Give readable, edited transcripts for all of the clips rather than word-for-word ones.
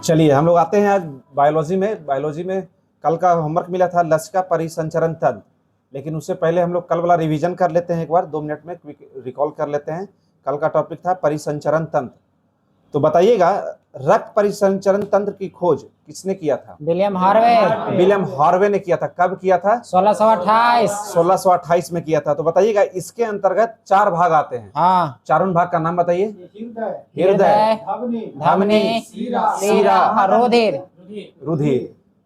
चलिए हम लोग आते हैं आज बायोलॉजी में कल का होमवर्क मिला था लसिका परिसंचरण तंत्र, लेकिन उससे पहले हम लोग कल वाला रिवीजन कर लेते हैं, एक बार 2 मिनट में रिकॉल कर लेते हैं। कल का टॉपिक था परिसंचरण तंत्र। तो बताइएगा, रक्त परिसंचरण तंत्र की खोज किसने किया था? William Harvey. विलियम हार्वे ने किया था। कब किया था? 1628 में किया था। तो बताइएगा, इसके अंतर्गत 4 भाग आते हैं। हाँ, चारों भाग का नाम बताइए। हृदय, धमनी, शीरा, रुधिर।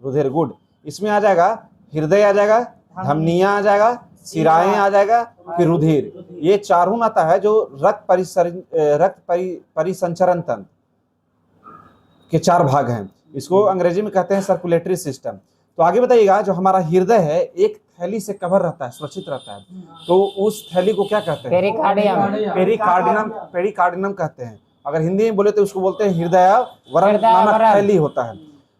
रुधिर गुड। इसमें आ जाएगा हृदय, आ जाएगा धमनियां, आ जाएगा शिराएं, आ जाएगा फिर रुधिर। ये चारों आता है जो रक्त परिसंचरण तंत्र के 4 भाग हैं। इसको अंग्रेजी में कहते हैं सर्कुलेटरी सिस्टम। तो आगे बताइएगा, जो हमारा हृदय है एक थैली से कवर रहता है, सुरक्षित रहता है, तो उस थैली को क्या कहते हैं? पेरिकार्डियम कहते हैं। अगर हिंदी में बोले तो उसको बोलते हैं हृदयावरण नामक थैली होता है।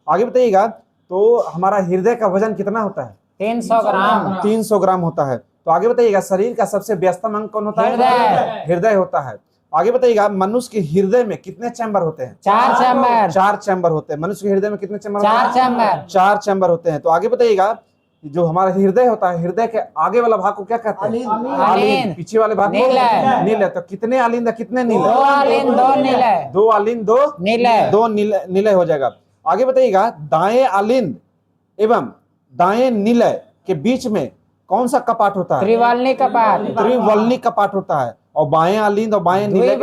आगे बताइएगा, तो हमारा हृदय का वजन कितना होता है? 300 ग्राम होता है। तो आगे बताइएगा, शरीर का सबसे व्यस्तम अंग कौन होता है? हृदय होता है। आगे बताइएगा, मनुष्य के हृदय में कितने चैम्बर होते हैं? 4 चैम्बर होते हैं। मनुष्य के हृदय में कितने चैम्बर? 4 चैम्बर होते हैं। तो आगे बताइएगा, जो हमारा हृदय होता है, हृदय के आगे वाला भाग को क्या कहते हैं? आलिंद। पीछे वाले भाग को नील है। तो कितने आलिंद, कितने नील? 2 आलिंद 2 नीले। 2 आलिंद 2 नीले हो जाएगा। आगे बताइएगा, दाएं आलिंद एवं दाएं नीलय के बीच में कौन सा कपाट होता है? त्रिवलनी कपाट होता है। और बाएं आलिंद और बाएं नीलय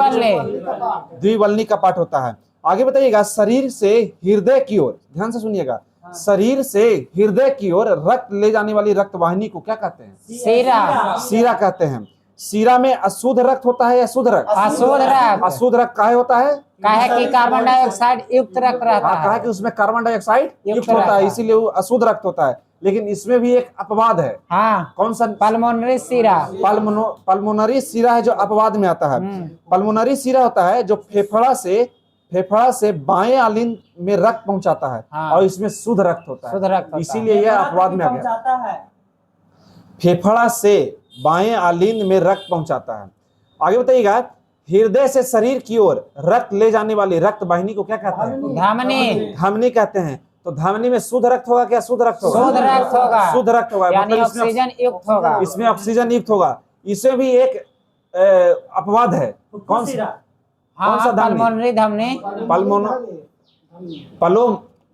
द्विवलनी कपाट होता है। आगे बताइएगा, शरीर से हृदय की ओर, ध्यान से सुनिएगा, शरीर से हृदय की ओर रक्त ले जाने वाली रक्त वाहिनी को क्या कहते हैं? शीरा कहते हैं। शीरा में अशुद्ध रक्त होता है या शुद्ध रक्त? अशुद्ध रक्त काहे होता है? काहे कि कार्बन डाइऑक्साइड युक्त रक्त रहता है। काहे कि उसमें कार्बन डाइऑक्साइड युक्त होता है, इसीलिए वो अशुद्ध रक्त होता है। लेकिन इसमें भी एक अपवाद है। हाँ, कौन सा? पल्मोनरी शीरा। पल्मोनरी शीरा है जो अपवाद में आता है। पल्मोनरी शीरा होता है जो फेफड़ा से बाएं आलिंद में रक्त पहुंचाता है। हाँ। और इसमें शुद्ध रक्त होता है, इसीलिए यह अपवाद में आ गया। फेफड़ा से बाएं आलिंद में रक्त पहुंचाता है। आगे बताइएगा, हृदय से शरीर की ओर रक्त ले जाने वाली रक्त वाहिनी को क्या कहते हैं? धमनी कहते हैं। तो धमनी में शुद्ध रक्त होगा क्या शुद्ध रक्त होगा? शुद्ध रक्त होगा, यानी ऑक्सीजन युक्त होगा। इसमें ऑक्सीजन युक्त होगा। इसमें भी एक अपवाद है। कौन सा? पल्मोनरी धमनी।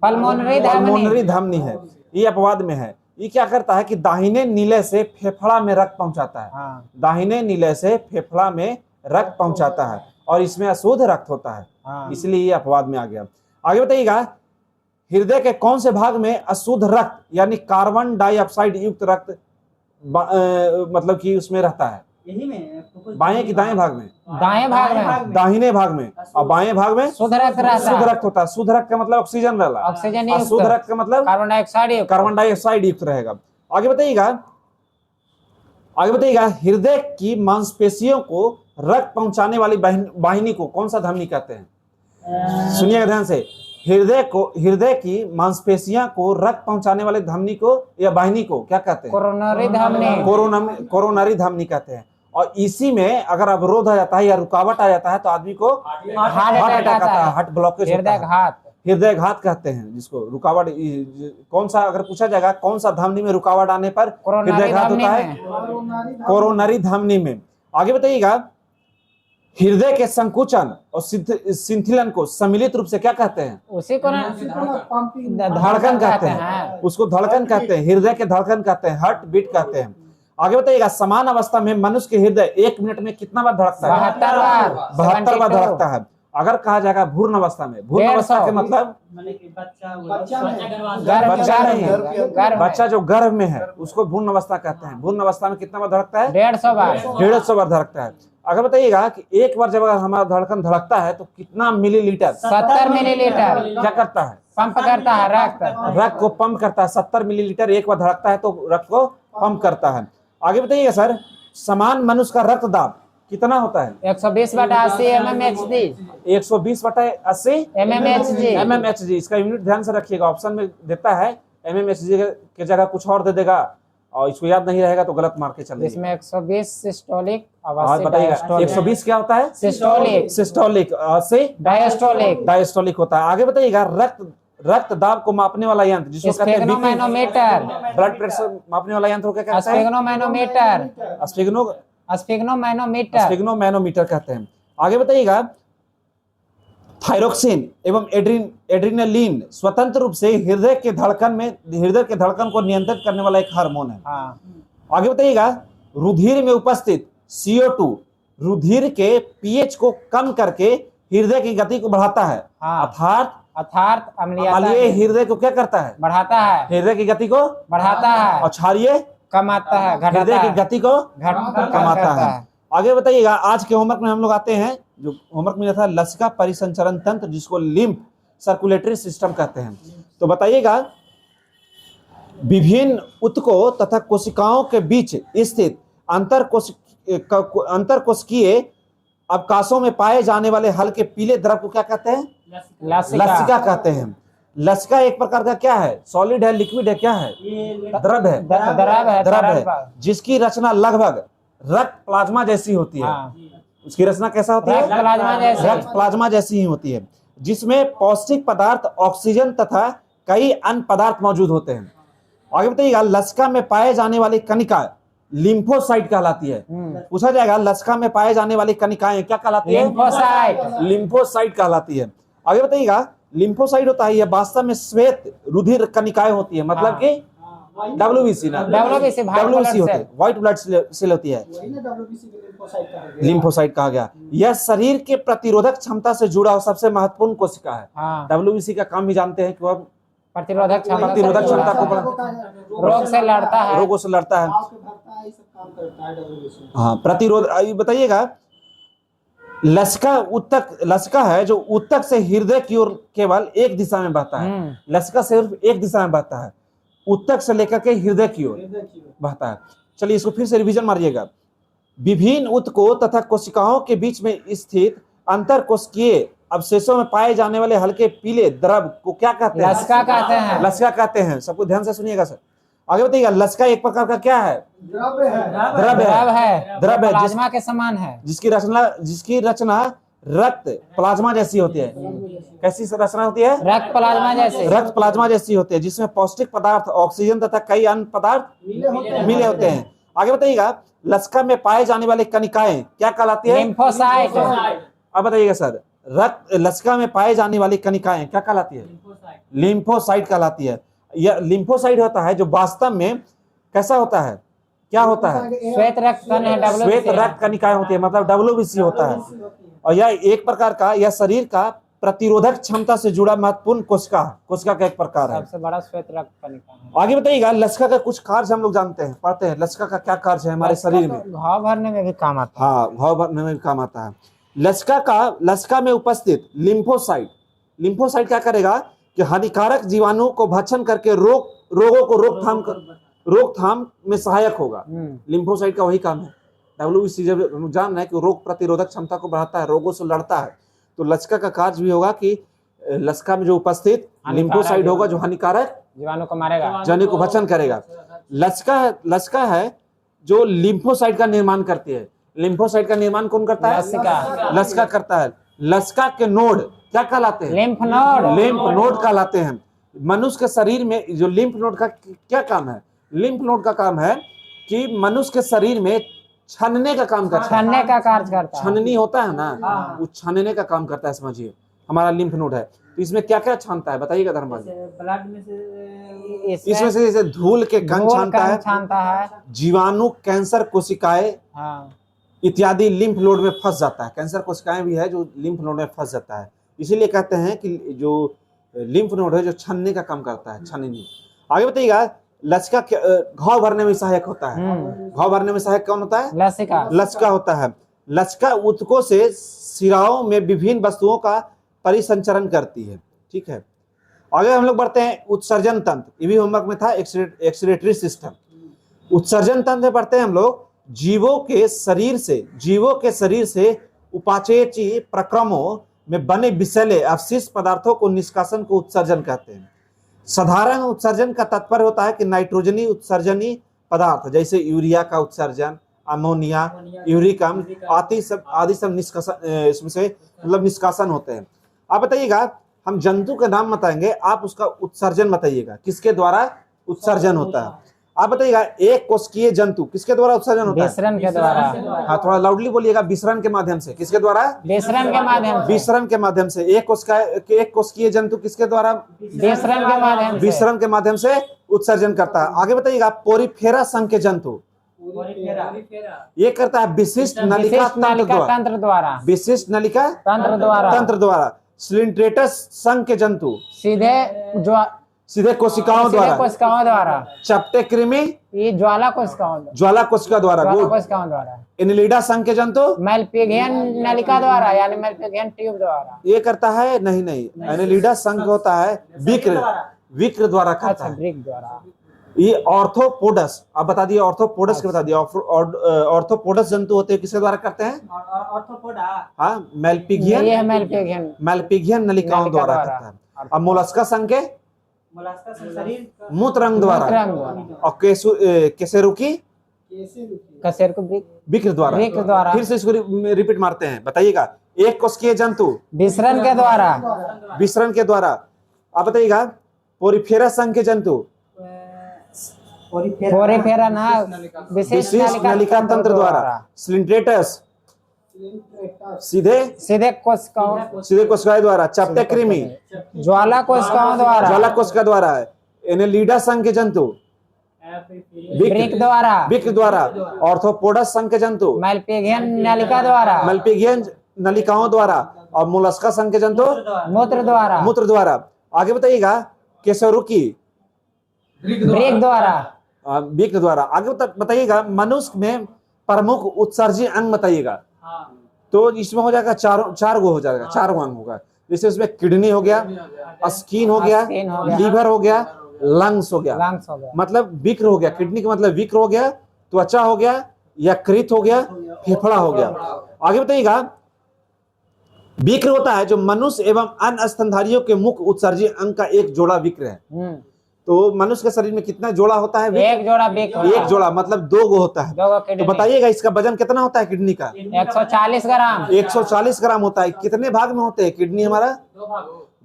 पल्मोनरी धमनी है, ये अपवाद में है। ये क्या करता है कि दाहिने नीले से फेफड़ा में रक्त पहुंचाता है। हाँ। दाहिने नीले से फेफड़ा में रक्त पहुंचाता है और इसमें अशुद्ध रक्त होता है। हाँ। इसलिए ये अपवाद में आ गया। आगे बताइएगा, हृदय के कौन से भाग में अशुद्ध रक्त यानी कार्बन डाइऑक्साइड युक्त रक्त मतलब कि उसमें रहता है? यही में, बाएं कि दाएं भाग में? दाहिने भाग में। और बाएं भाग में शुद्ध रक्त होता है। शुद्ध रक्त का मतलब ऑक्सीजन वाला, शुद्ध रक्त का मतलब कार्बन डाइऑक्साइड युक्त रहेगा। आगे बताइएगा, हृदय की मांसपेशियों को रक्त पहुंचाने वाली वाहिनी को कौन सा धमनी कहते हैं? सुनिएगा ध्यान से। हृदय की मांसपेशियां को रक्त पहुंचाने वाले धमनी को या वाहिनी को क्या कहते हैं? कोरोनरी धमनी कहते हैं। और इसी में अगर अवरोध आ जाता है या रुकावट आ जाता है तो आदमी को हार्ट अटैक आता है, हार्ट ब्लॉकेज होता है, हृदयघात कहते हैं जिसको। रुकावट कौन सा, अगर पूछा जाएगा कौन सा धमनी में रुकावट आने पर हृदयघात होता है? कोरोनरी धमनी में। आगे बताइएगा, हृदय के संकुचन और सिंथिलन को सम्मिलित रूप से क्या कहते हैं? उसी को धड़कन कहते हैं। उसको धड़कन कहते हैं, हृदय के धड़कन कहते हैं, हार्ट बीट कहते हैं। आगे बताइएगा, समान अवस्था में मनुष्य के हृदय 1 मिनट में कितना बार धड़कता है? 72 बार धड़कता है। अगर कहा जाएगा भ्रूण अवस्था में, भ्रूण अवस्था के मतलब बच्चा जो गर्भ में है उसको भ्रूण अवस्था कहते हैं। भ्रूण अवस्था में कितना बार धड़कता है? 150 बार धड़कता है। अगर बताइएगा कि एक बार जब अगर हमारा धड़कन धड़कता है तो कितना मिलीलीटर? 70 मिलीलीटर। क्या करता है? पंप करता है, रक्त को पंप करता है। 70 मिलीलीटर एक बार धड़कता है तो रक्त को पंप करता है। आगे बताइएगा सर, समान मनुष्य का रक्त दाब कितना होता है? 120/80 mmHg। 120/80 mmHg। इसका यूनिट ध्यान से रखिएगा, ऑप्शन में देता है mmHg के जगह कुछ और दे देगा और इसको याद नहीं रहेगा तो गलत मार के चलेंगे। जिसमें 120 सिस्टोलिक और और 80 बताइएगा डायस्टोलिक। 120 क्या होता है? सिस्टोलिक, सिस्टोलिक, 80 डायस्टोलिक, डायस्टोलिक होता है। आगे बताइएगा रक्त दाब को मापने वाला यंत्र जिसको कहते हैं बीपी, स्फेग्नोमैनोमीटर, ब्लड प्रेशर मापने वाला यंत्र को क्या कहते हैं? स्फेग्नोमैनोमीटर, स्फेग्नोमैनोमीटर, स्फेग्नोमैनोमीटर कहते हैं। आगे बताइएगा थायरोक्सिन एवं एड्रीनलिन स्वतंत्र रूप से हृदय के धड़कन को नियंत्रित करने वाला एक हार्मोन है। हाँ। आगे बताइएगा रुधिर में उपस्थित CO2 रुधिर के पीएच को कम करके हृदय की गति को बढ़ाता है। हाँ। अर्थात अम्लीयता अम्लीय हृदय को क्या करता है? बढ़ाता है, हृदय की गति को बढ़ाता है, और क्षारीय कमाता है, घटाता हृदय की है, गति को कमाता है। आगे बताइएगा आज के होमवर्क में हम लोग आते हैं, जो होमवर्क मिला था लसिका परिसंचरण तंत्र जिसको लिम्फ सर्कुलेटरी सिस्टम कहते हैं। तो बताइएगा विभिन्न ऊतकों तथा कोशिकाओं के बीच स्थित अंतरकोशिकीय अवकाशों में पाए जाने वाले हल्के पीले द्रव को क्या कहते हैं? लसिका कहते हैं। लसिका एक प्रकार का क्या है? सॉलिड है, लिक्विड है, क्या है? द्रव है, द्रव है, जिसकी रचना लगभग रक्त प्लाज्मा जैसी होती है। हाँ। उसकी रचना कैसा होती है? रक्त प्लाज्मा जैसी ही होती है, जिसमें पौष्टिक पदार्थ, ऑक्सीजन तथा कई अन्य पदार्थ मौजूद होते हैं। आगे बताइएगा लसिका में पाए जाने वाली कणिका लिम्फोसाइट कहलाती है। पूछा जाएगा लसिका में पाए जाने वाली कणिकाएं क्या कहलाती है? लिम्फोसाइट कहलाती है। आगे बताइएगा लिम्फोसाइट होता है यह वास्तव में श्वेत रुधिर कणिकाएं होती है, मतलब कि WBC ना, WBC होती है, व्हाइट ब्लड सेल होती है, लिम्फोसाइट कहा गया। यह शरीर के प्रतिरोधक क्षमता से जुड़ा हुआ सबसे महत्वपूर्ण कोशिका है। WBC का काम भी जानते हैं कि वह प्रतिरोधक क्षमता को रोग से लड़ता है, रोगों से लड़ता है। हाँ, प्रतिरोध। बताइएगा लसिका है जो ऊतक से हृदय की ओर केवल एक दिशा में बहता है। लसिका सिर्फ एक दिशा में बहता है, ऊतक से लेकर के हृदय की ओर बहता है। चलिए इसको फिर से रिवीजन मारिएगा। विभिन्न ऊतकों तथा कोशिकाओं के बीच में स्थित अंतरकोशिकीय अवशेषों में पाए जाने वाले हल्के पीले द्रव को क्या कहते हैं? लसिका कहते हैं। लसिका कहते हैं। सबको ध्यान से सुनिएगा सर। आगे बताइएगा लसिका एक प्रकार का क्या है? द्रव है, प्लाज्मा के समान है, जिसकी रचना रक्त प्लाज्मा जैसी होती है। कैसी रचना होती है? रक्त प्लाज्मा जैसी होती है, जिसमें पौष्टिक पदार्थ, ऑक्सीजन तथा कई अन्य पदार्थ मिले होते हैं। आगे बताइएगा लसिका में पाए जाने वाली कणिकाएं क्या कहलाती है? लिम्फोसाइट। अब बताइएगा सर लसिका में पाए जाने वाली कणिकाएं क्या कहलाती है? लिम्फोसाइट कहलाती है। यह लिम्फोसाइट होता है जो वास्तव में कैसा होता है? क्या होता है? श्वेत रक्त कणिकाएं होती है, मतलब WBC होता है। और यह एक प्रकार का, यह शरीर का प्रतिरोधक क्षमता से जुड़ा महत्वपूर्ण कोशिका का एक प्रकार है। सबसे बड़ा श्वेत रक्त कणिका है। आगे बताइएगा लसिका का कुछ कार्य हम लोग जानते हैं, पढ़ते हैं। लसिका का क्या कार्य है हमारे शरीर में? घाव भरने में भी काम आता है। हाँ, घाव भरने में भी काम आता है। लसिका में उपस्थित लिम्फोसाइट क्या करेगा कि हानिकारक जीवाणु को भक्षण करके रोगों को रोकथाम में सहायक होगा। लिम्फोसाइट का वही काम है। WBC जब हम जान रहे हैं कि रोग प्रतिरोधक क्षमता को बढ़ाता है, रोगों से लड़ता है, तो लसिका का कार्य भी होगा कि लसिका में जो उपस्थित लिम्फोसाइट होगा जो हानिकारक जीवाणु को मारेगा, जीवाणु को भक्षण करेगा। लसिका है जो लिम्फोसाइट का निर्माण करती है। लिम्फोसाइट का निर्माण कौन करता है? लसिका करता है। लसिका के नोड क्या कहलाते हैं? लिम्फ नोड कहलाते हैं। मनुष्य के शरीर में जो लिम्फ नोड का क्या काम है? लिम्फ नोड का काम है कि मनुष्य के शरीर में छानने का काम करता है। छानने का कार्य करता है। छाननी होता है ना, वो छानने का काम करता है। समझिए हमारा लिम्फ नोड है, तो इसमें क्या क्या छानता है बताइएगा धर्मपाल जी? ब्लड में से इसमें से जैसे धूल के कण छानता है, जीवाणु, कैंसर कोशिकाएं इत्यादि लिम्फ नोड में फंस जाता है। कैंसर कोशिकाएं भी है जो लिम्फ नोड में फंस जाता है। इसीलिए कहते हैं कि जो लिम्फ नोड है जो छानने का काम करता है, छाननी। आगे बताइएगा लसिका घाव भरने में सहायक होता है। घाव भरने में सहायक कौन होता है? लसिका होता है। लसिका ऊतकों से शिराओं में विभिन्न वस्तुओं का परिसंचरण करती है। ठीक है, आगे हम लोग बढ़ते हैं उत्सर्जन तंत्र। ये भी होमवर्क में था, एक्सक्रीटरी सिस्टम। उत्सर्जन तंत्र पढ़ते हैं हम लोग। जीवों के शरीर से उपाचयी प्रक्रमों में बने विषैले अवशिष्ट पदार्थों को निष्कासन को उत्सर्जन कहते हैं। साधारण उत्सर्जन का तात्पर्य होता है कि नाइट्रोजनी उत्सर्जनी पदार्थ जैसे यूरिया का उत्सर्जन, अमोनिया, यूरिक अम्ल आदि सब निष्कासन इसमें से मतलब निष्कासन होते हैं। आप बताइएगा, हम जंतु का नाम बताएंगे, आप उसका उत्सर्जन बताइएगा, किसके द्वारा उत्सर्जन होता है। आप बताइएगा, एक कोशिकीय जंतु किसके द्वारा उत्सर्जन होता है? विसरण के द्वारा। हाँ, थोड़ा लाउडली बोलिएगा। विसरण के माध्यम से। किसके द्वारा? विसरण के माध्यम से। विसरण के माध्यम से। एक कोशिकीय जंतु किसके द्वारा? विसरण के माध्यम से। विसरण के माध्यम से उत्सर्जन करता है। आगे बताइएगा, पोरिफेरा संघ के जंतु ये करता है विशिष्ट नलिका तंत्र द्वारा। विशिष्ट नलिका तंत्र द्वारा। सिलिंड्रेटस संघ के जंतु सीधे कोशिकाओं द्वारा। चपटे कृमि ये ज्वाला कोशिका द्वारा। एनिलिडा संघ के जंतु मेलपिगियन नलिका द्वारा, यानी मेलपिगियन ट्यूब द्वारा। ये करता है नहीं, एनिलिडा संघ होता है विक्र द्वारा करता है। वृक्क द्वारा। ये ऑर्थोपोडस, आप बता दिए ऑर्थोपोडस के बता दिए। ऑर्थोपोडस जंतु होते हैं किसके द्वारा करते हैं? हाँ, मेलपिगियन नलिकाओं द्वारा करता है। अब मोलस्का संघ के मूत्र अंग द्वारा। और केसेरुकी विक्र द्वारा। फिर से इसको रिपीट मारते हैं। बताइएगा, एक कोशिकीय जंतु विसरण के द्वारा। आप बताइएगा, पोरिफेरा संघ के जंतु पोरिफेरा ना विशिष्ट नलिका तंत्र द्वारा। सिलिंड्रेटस सीधे कोशिकाएं द्वारा। चपटे कृमि ज्वाला कोशिका द्वारा। एनेलिडा संघ के जंतु विक्र द्वारा। ऑर्थोपोडस संघ के जंतु मेलपिगियन नलिकाओं द्वारा। और मोलस्का संघ के जंतु मूत्र द्वारा। आगे बताइएगा, केसरुकी विक्र द्वारा। आगे बताइएगा, मनुष्य में प्रमुख उत्सर्जी अंग बताइएगा। तो इसमें हो जाएगा चार गो हो जाएगा, 4 अंग होगा। जैसे उसमें किडनी हो गया, स्किन हो गया, लीवर हो गया, लंग्स हो गया। मतलब विक्र हो गया। किडनी का मतलब विक्र हो गया, त्वचा हो गया, यकृत हो गया, फेफड़ा हो गया। आगे बताइएगा, विक्र होता है जो मनुष्य एवं अन्य स्तनधारियों के मुख्य उत्सर्जी अंग का एक जोड़ा विक्र है। तो मनुष्य के शरीर में कितना जोड़ा होता है? एक जोड़ा मतलब 2 गो होता है। तो बताइएगा, इसका वजन कितना होता है किडनी का? 140 ग्राम। 140 ग्राम होता है। कितने भाग में होते हैं किडनी हमारा?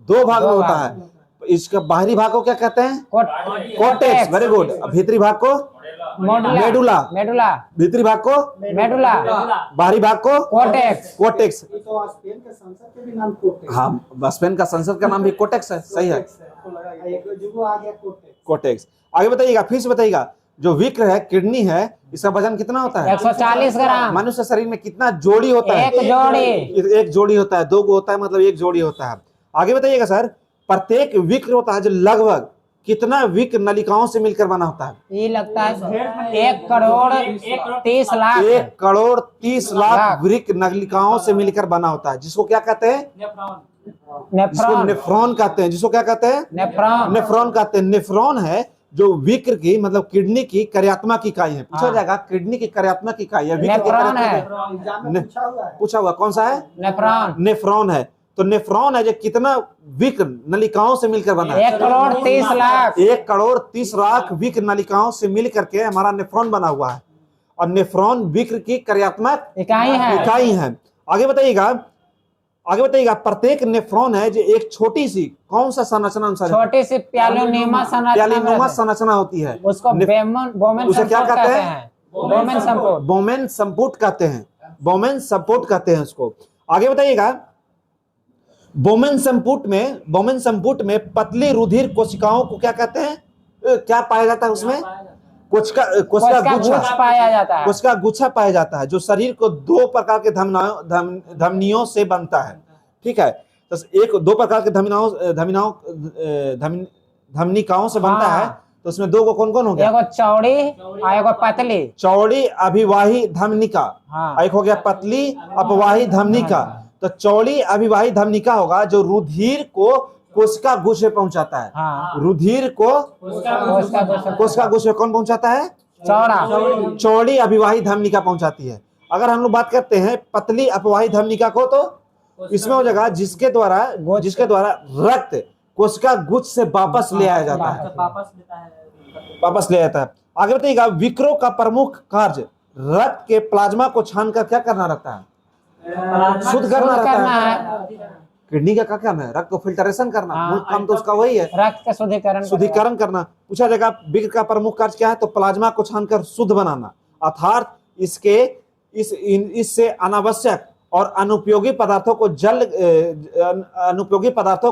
2 भाग में होता है। इसका बाहरी भाग को क्या कहते हैं? कोर्टेक्स। Very good. भीतरी भाग को मेडुला। भीतरी भाग को मेडुला। बाहरी भाग को कोर्टेक्स। हाँ, स्पेन का संसद का नाम भी कोर्टेक्स है। सही है, कोर्टेक्स। आगे बताइएगा, फिर से बताइएगा, जो विक्र है, किडनी है, इसका वजन कितना होता है? 140 ग्राम। मनुष्य शरीर में कितना जोड़ी होता है? एक जोड़ी होता है। 2 गो होता है मतलब एक जोड़ी होता है। आगे बताइएगा सर, प्रत्येक विक्र होता है जो लगभग कितना विक्र नलिकाओं से मिलकर बना होता है? ये लगता है 1 करोड़ 30 लाख। 1 करोड़ 30 लाख विक्र नलिकाओं से मिलकर बना होता है, जिसको क्या कहते हैं? नेफ्रॉन कहते हैं। जिसको क्या कहते हैं? नेफ्रॉन कहते हैं। नेफ्रॉन है जो विक्र की मतलब किडनी की कार्यात्मक इकाई है। पूछा जाएगा, किडनी की कार्यात्मक इकाई है, विक्र की कार्यात्मक पूछा हुआ कौन सा है? नेफ्रॉन है। तो नेफ्रॉन है जो कितना विक्र नलिकाओं से मिलकर बना है? 1 करोड़ 30 लाख। 1 करोड़ 30 लाख विक्र नलिकाओं से मिलकर के हमारा नेफ्रॉन बना हुआ है। और नेफ्रॉन विक्र की कार्यात्मक इकाई है। आगे बताइएगा, प्रत्येक नेफ्रॉन है जो एक छोटी सी कौन सा संरचना अनुसार? छोटी सी प्यालीनुमा संरचना होती है। उसको उसे क्या कहते हैं? बोमेन संपुट कहते हैं। बोमेन संपुट कहते हैं उसको। आगे बताइएगा, बोमेन संपुट में पतली रुधिर कोशिकाओं को क्या कहते हैं? क्या पाया जाता है उसमें? कोशिका गुच्छा पाया जाता है, जो शरीर को 2 प्रकार के धमनियों से बनता है। ठीक है, तो 2 प्रकार के धमनिकाओं से बनता है। तो उसमें 2 को कौन हो गया? एगो चौड़ी और एगो पतली। चौड़ी अभिवाही धमनिका, एक हो गया पतली अपवाही धमनिका। तो चौड़ी अभिवाही धमनिका होगा जो रुधिर को कोशिका गुच्छ में पहुंचाता है। रुधिर को कोशिका गुच्छ में कौन पहुंचाता है? चौड़ी अभिवाही धमनिका पहुंचाती है। अगर हम लोग बात करते हैं पतली अपवाही धमनिका को, तो इसमें हो जाएगा जिसके द्वारा रक्त कोशिका गुच्छ से वापस ले आया जाता है। आगे बताइएगा, विक्रो का प्रमुख कार्य रक्त के प्लाज्मा को छानकर क्या करना रहता है? शुद्ध करना रहता है। किडनी का क्या काम है? रक्त को फिल्टरेशन करना। मूल काम तो उसका वही है, रक्त का शुद्धिकरण करना। पूछा जाएगा विक्र का प्रमुख कार्य क्या है? तो प्लाज्मा को छानकर शुद्ध बनाना, अर्थात इससे अनावश्यक और अनुपयोगी पदार्थों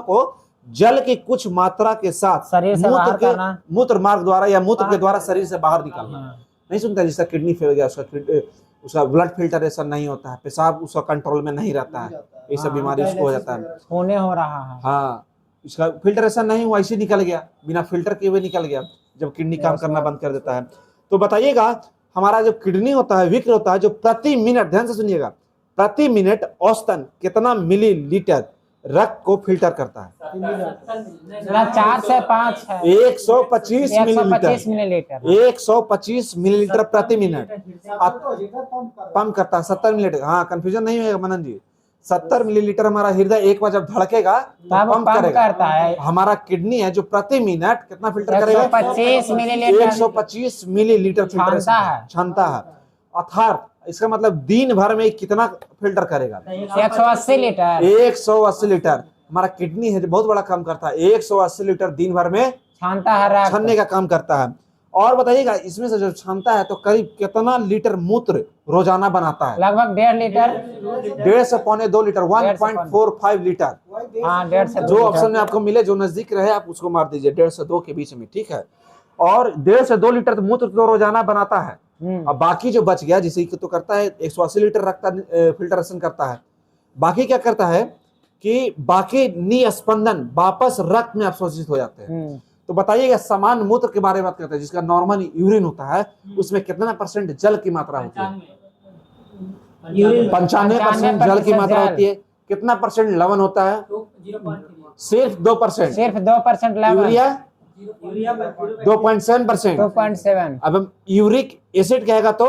को जल की कुछ मात्रा के साथ शरीर से बाहर करना, मूत्र मार्ग द्वारा या मूत्र के द्वारा शरीर से बाहर निकालना। नहीं सुनता, जिसका किडनी फेल गया उसका ब्लड फिल्टरेशन नहीं होता है, पेशाब उसका कंट्रोल में नहीं रहता है, ये सब बीमारी उसको हो जाता है, होने हो रहा है। हाँ, इसका फिल्टरेशन नहीं हुआ, ऐसे निकल गया, बिना फिल्टर किए हुए निकल गया, जब किडनी काम करना बंद कर देता है। तो बताइएगा, हमारा जो किडनी होता है, विक्र होता है, जो प्रति मिनट, ध्यान से सुनिएगा, प्रति मिनट औसतन कितना मिलीलीटर रक्त को फिल्टर करता है? 4 से 5 है। 125 मिलीलीटर, 125 मिलीलीटर प्रति मिनट पंप करता है। 70 मिलीलीटर, हाँ कंफ्यूजन नहीं होगा मनन जी, 70 मिलीलीटर हमारा हृदय एक बार जब धड़केगा तो पंप करता है। हमारा किडनी है जो प्रति मिनट कितना फिल्टर करेगा? 125 मिलीलीटर, 125 मिलीलीटर फिल्टर क्षमता है। अर्थात इसका मतलब दिन भर में कितना फिल्टर करेगा? 180 लीटर। 180 लीटर हमारा किडनी है जो बहुत बड़ा काम करता है, 180 लीटर दिन भर में छानने का काम करता है। और बताइएगा, इसमें से जो छानता है तो करीब कितना लीटर मूत्र रोजाना बनाता है? लगभग 1.5 लीटर, 1.5 से 2.25 लीटर, 1.45 लीटर। हाँ, 1.5 से 2 जो ऑप्शन में आपको मिले, जो नजदीक रहे आप उसको मार दीजिए, 1.5 से 2 के बीच में, ठीक है। और 1.5 से 2 लीटर मूत्र तो रोजाना बनाता है। अब बाकी जो बच गया, जिसे तो करता है 180 लीटर रक्त फिल्टरेशन करता है, बाकी क्या करता है कि बाकी निस्पंदन वापस रक्त में अवशोषित हो जाते हैं। तो बताइएगा, समान मूत्र के बारे में बात करते हैं, जिसका नॉर्मल यूरिन होता है, उसमें कितना % जल की मात्रा होती है? 95% जल की मात्रा होती है। कितना % लवण होता है? सिर्फ 2%। सिर्फ 2% लवण। यूरिया 2.7%। 2.7। अब हम यूरिक एसिड कहेगा तो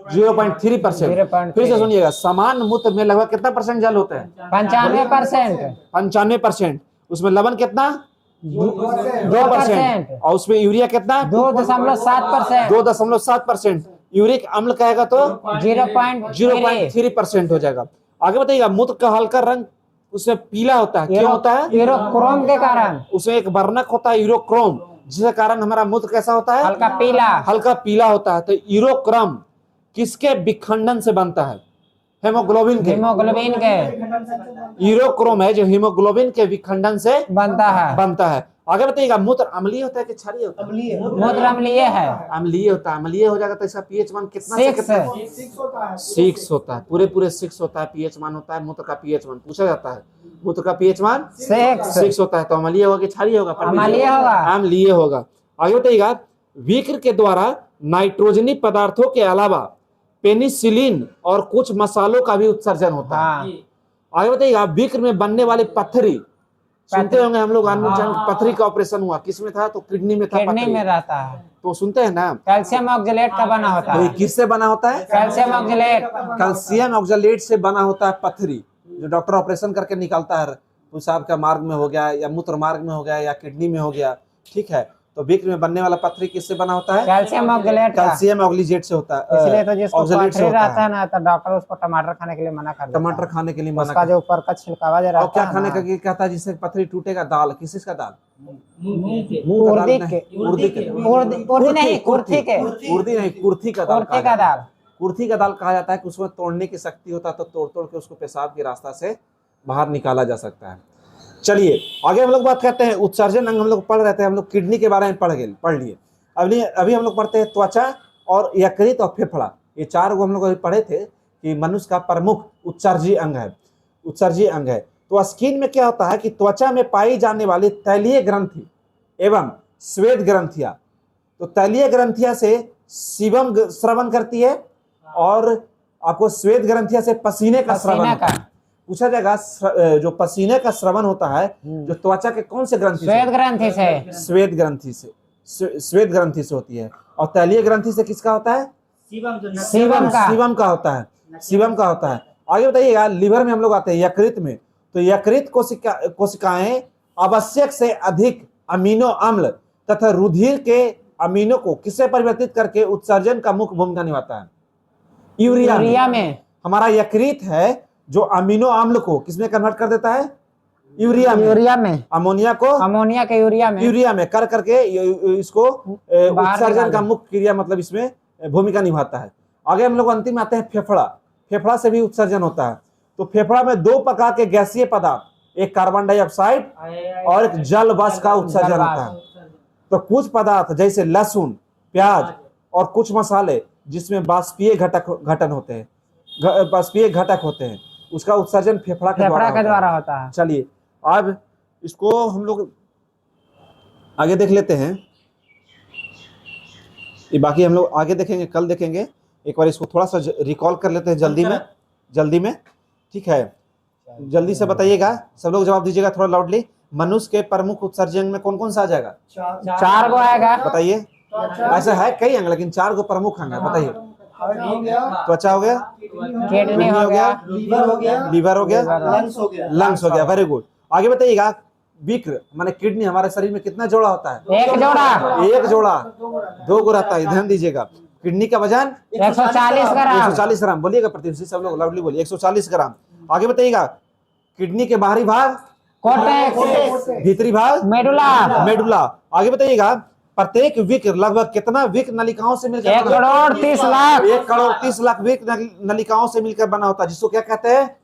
0.3%। फिर से सुनिएगा, समान मूत्र में लगभग कितना % जल होता है? 95%। 95%। उसमें लवण कितना? 2%। और उसमें यूरिया कितना? 2.7%। 2.7%। यूरिक अम्ल कहेगा तो 0.3% हो जाएगा। आगे बताइएगा, मूत्र का हल्का रंग उसमें पीला होता है, क्यों होता है? यूरोक्रोम के कारण। उसमें एक वर्णक होता है यूरोक्रोम, जिसके कारण हमारा मूत्र कैसा होता है? हल्का पीला होता है। तो यूरोक्रोम किसके विखंडन से बनता है? हेमोग्लोबिन के। यूरोक्रोम है जो हीमोग्लोबिन के विखंडन से बनता है। आगे बताइएगा, मूत्र अम्लीय होता है कि क्षारीय होता है? मूत्र अम्लीय है। अम्लीय होता है। अम्लीय हो जाएगा तो इसका पीएच मान कितना से कितना? 6 होता है। पूरे 6 होता है पीएच मान होता है मूत्र का। पीएच मान पूछा जाता है, मूत्र का पीएच मान 6 होता है। तो अम्लीय होगा कि क्षारीय होगा? अम्लीय होगा। आगे बताइएगा, विक्र के द्वारा नाइट्रोजनी पदार्थों के अलावा पेनिसिलिन और कुछ मसालों का भी उत्सर्जन होता है। आगे बताइएगा, विक्र में बनने वाली पत्थरी, सुनते होंगे हम लोग, पत्थरी का ऑपरेशन हुआ, किसमें था? तो किडनी में था। किडनी में रहता है तो सुनते हैं ना, कैल्शियम ऑक्जेलेट का बना होता है। किससे बना होता है? Calcium oxalate. कैल्शियम ऑक्जेलेट से बना होता है पत्थरी, जो डॉक्टर ऑपरेशन करके निकालता है। पेशाब का मार्ग में हो गया या मूत्र मार्ग में हो गया या किडनी में हो गया, ठीक है। तो विक्र में बनने वाला पत्थरी किससे बना होता है? Calcium oxalate. कैल्शियम ऑक्जेलेट से होता है। इसलिए तो जिसको पत्थरी रहता है ना, तो डॉक्टर उसको टमाटर खाने के लिए मना कर देता है। टमाटर खाने के लिए मना, उसका जो ऊपर का छिलकावा जो रहता है, क्या खाने का कहता है? जिससे पत्थरी टूटेगा। दाल, किसका दाल? उर्दी नहीं, कुर्थी का दाल। कुर्थी का दाल कहा जाता है कि उसमें तोड़ने की शक्ति होता है, तो तोड़ के उसको पेशाब के रास्ता से बाहर निकाला जा सकता है। चलिए आगे हम लोग बात करते हैं उत्सर्जन अंग। हम लोग पढ़ रहे थे, हम लोग किडनी के बारे में पढ़ लिए। अभी हम लोग पढ़ते हैं त्वचा और यकृत और फेफड़ा। ये 4 को हम लोग अभी पढ़े थे कि मनुष्य का प्रमुख उत्सर्जी अंग है। तो स्किन में क्या होता है कि त्वचा में पाई जाने वाली तैलीय ग्रंथि एवं श्वेत ग्रंथियां, तो तैलीय ग्रंथियां से सीबम स्रवण करती है और आपको श्वेत ग्रंथियां से पसीने का स्रवण होता है। पूछा जाएगा, जो पसीने का स्रवण होता है जो त्वचा के कौन से ग्रंथि? श्वेत ग्रंथि से होती है। और तैलीय ग्रंथि से किसका होता है? सीबम का होता है। आगे बताइएगा, लिवर में हम लोग आते हैं यकृत में। तो यकृत कोशिकाएं आवश्यक से अधिक अमीनो अम्ल तथा रुधिर के अमीनो को किससे परिवर्तित करके उत्सर्जन का मुख्य भूमिका निभाता है? यूरिया में। हमारा यकृत है जो अमीनो अम्ल को किसमें कन्वर्ट कर देता है? यूरिया में। अमोनिया के यूरिया में कर करके इसको उत्सर्जन का मुख्य क्रिया मतलब इसमें भूमिका निभाता है। आगे हम लोग अंतिम आते हैं फेफड़ा। फेफड़ा से भी उत्सर्जन होता है। तो फेफड़ा में 2 प्रकार के गैसीय पदार्थ, एक कार्बन डाइऑक्साइड और एक जल वाष्प का उत्सर्जन होता है। तो कुछ पदार्थ जैसे लहसुन, प्याज और कुछ मसाले जिसमें बाष्पीय घटक होते हैं उसका उत्सर्जन फेफड़ा के द्वारा होता है। चलिए अब इसको हम लोग आगे देख लेते हैं। ये बाकी हम लोग आगे देखेंगे, कल देखेंगे। एक बार इसको थोड़ा सा रिकॉल कर लेते हैं जल्दी में। ठीक है, जल्दी से बताइएगा, सब लोग जवाब दीजिएगा थोड़ा लाउडली। मनुष्य के प्रमुख उत्सर्जन में कौन कौन सा आ जाएगा? 4 गो आएगा। बताइए। ऐसा है कई अंग, लेकिन 4 गो प्रमुख अंग है। बताइए। त्वचा हो गया, किडनी हो गया, लीवर हो गया, लंग्स हो गया। Very good. आगे बताइएगा, विक्र माने किडनी हमारे शरीर में कितना जोड़ा होता है? एक जोड़ा। 2 गो रहता है, ध्यान दीजिएगा। किडनी का वजन 140 ग्राम। बोलिएगा प्रतिदिन सब लोग लाउडली बोलिए, 140 ग्राम। आगे बताइएगा, किडनी के बाहरी भाग कॉर्टेक्स, भीतरी भाग मेडुला। आगे बताइएगा, प्रत्येक विक्र लगभग कितना विक्र नलिकाओं से मिलकर 1 करोड़ 30 लाख विक्र नलिकाओं से मिलकर बना होता है, जिसको क्या कहते हैं?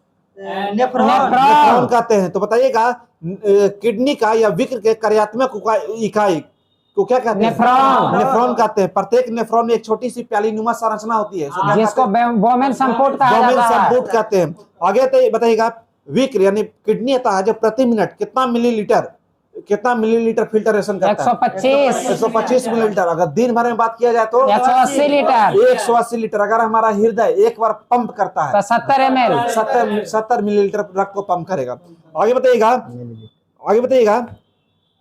नेफ्रॉन कहते हैं। तो बताइएगा, किडनी का या विक्र के कार्यात्मक इकाई को क्या कहते हैं? नेफ्रॉन कहते हैं। प्रत्येक नेफ्रॉन में एक छोटी सी प्यालीनुमा संरचना होती है, जिसको बोमेन संपुट कहते हैं। आगे बताइएगा, विक्र यानी किडनी आता है जब प्रति मिनट कितना मिलीलीटर फिल्टरेशन करता है? 125 मिलीलीटर। अगर दिन भर में बात किया जाए तो 180 लीटर। अगर हमारा हृदय एक बार पंप करता है तो 70 मिलीलीटर रक्त को पंप करेगा। आगे बताइएगा,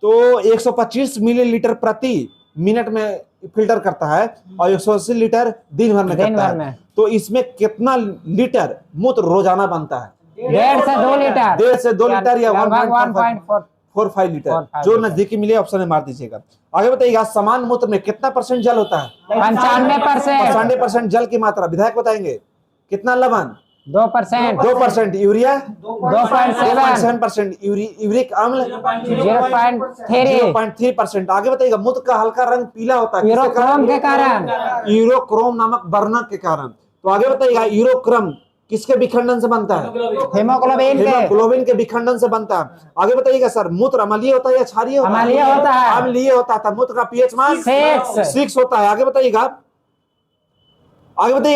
तो 125 मिलीलीटर प्रति मिनट में फिल्टर करता है और 180 लीटर दिन भर में करता है। तो इसमें कितना लीटर मूत्र रोजाना बनता है? 1.5 से 2 लीटर या 1.45 लीटर। जो नजदीकी मिले ऑप्शन में मार दीजिएगा। आगे बताइएगा, समान मूत्र में कितना % जल होता है? 95% जल की मात्रा। विधायक बताएंगे कितना? लवण 2%, यूरिया 2.7%, यूरिक अम्ल 0.3%। आगे बताइएगा, मूत्र का हल्का रंग पीला होता है यूरोक्रोम के कारण, यूरोक्रोम नामक वर्णक के कारण। तो आगे बताइएगा, यूरोक्रम किसके विखंडन से बनता है? हेमोग्लोबिन के विखंडन से बनता है। आगे बताइएगा सर, मूत्र अम्लीय होता है या क्षारीय होता है? अम्लीय होता है। मूत्र का पीएच मान 6 होता है। आगे बताइएगा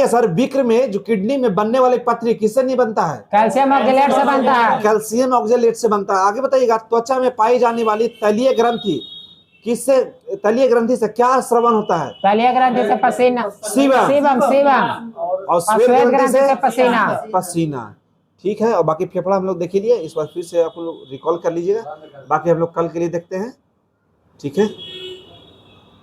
सर, विक्र में जो किडनी में बनने वाली पथरी किससे नहीं बनता है? कैल्शियम ऑक्जेलेट से बनता है। आगे बताइएगा, त्वचा में पाई जाने वाली तलीय ग्रंथि से क्या श्रवण होता है? तलीय ग्रंथि से पसीना, सीबम और श्वेत ग्रंथि से पसीना। ठीक है। और बाकी फेफड़ा हम लोग देख लिए, इस बार फिर से आप लोग रिकॉल कर लीजिएगा। बाकी हम लोग कल के लिए देखते हैं। ठीक है।